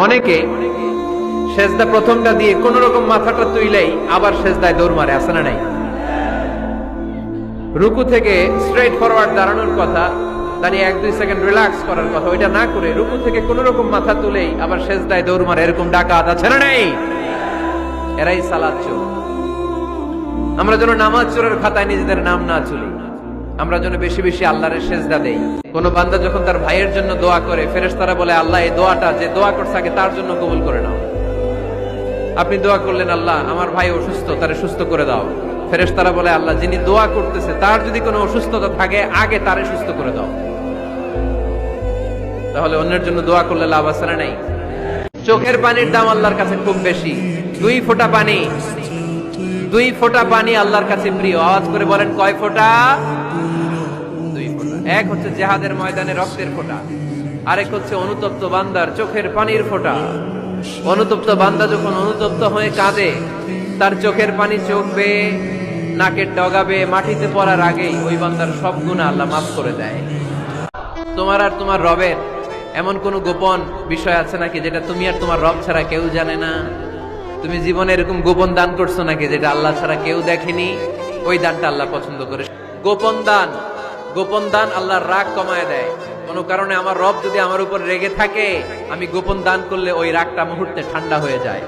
অনেকে সেজদা প্রথমটা দিয়ে কোন রকম মাথাটা তুইলেই আবার সেজদায় দৌড় মারে, আছে না নাই? রুকু থেকে স্ট্রেট ফরওয়ার্ড দাঁড়ানোর কথা, দাঁড়িয়ে 1-2 সেকেন্ড রিল্যাক্স করার কথা, ওইটা না করে রুকু থেকে কোন রকম মাথা তুলেই আবার সেজদায় দৌড় মারে, এরকম ডাকাত আছে না নাই? এরাই সালাত চোর। আমরা যেন নামাজ চোরের খাতায় নিজেদের নাম না চলি, আমরা যেন বেশি বেশি আল্লাহর সেজদা দেই। কোন বান্দা যখন তার ভাইয়ের জন্য দোয়া করে, ফেরেশতারা বলে আল্লাহ এই দোয়াটা যে দোয়া করছে আগে তার জন্য কবুল করে নাও। আপনি দোয়া করলেন আল্লাহ আমার ভাই অসুস্থ, তারে সুস্থ করে দাও, ফেরেশতারা বলে আল্লাহ যিনি দোয়া করতেছে তার যদি কোনো অসুস্থতা থাকে আগে তারে সুস্থ করে দাও। তাহলে অন্যের জন্য দোয়া করলে লাভ আছে না নাই? চোখের পানির দাম আল্লাহর কাছে খুব বেশি। 2 ফোঁটা পানি, 2 ফোঁটা পানি আল্লাহর কাছে প্রিয়। আওয়াজ করে বলেন কয় ফোঁটা? 2 ফোঁটা। এক হচ্ছে জিহাদের ময়দানে রক্তের ফোঁটা, আরেক হচ্ছে অনুতপ্ত বান্দার চোখের পানির ফোঁটা। অনুতপ্ত বান্দা যখন অনুতপ্ত হয়ে কাঁদে, তার চোখের পানি চোখ বেয়ে নাকের ডগা বেয়ে মাটিতে পড়ার আগেই ওই বান্দার সব গুনাহ আল্লাহ মাফ করে দেয়। তোমার আর তোমার রবের এমন কোন গোপন বিষয় আছে নাকি যেটা তুমি আর তোমার রব ছাড়া কেউ জানে না? তুমি জীবনে এরকম গোপন দান করছো নাকি যেটা আল্লাহ ছাড়া কেউ দেখেনি? ওই দানটা আল্লাহ পছন্দ করে। গোপন দান, গোপন দান আল্লাহর রাগ কমায় দেয়। কোন কারণে আমার রব যদি আমার উপর রেগে থাকে, আমি গোপন দান করলে ওই রাগটা মুহূর্তে ঠান্ডা হয়ে যায়।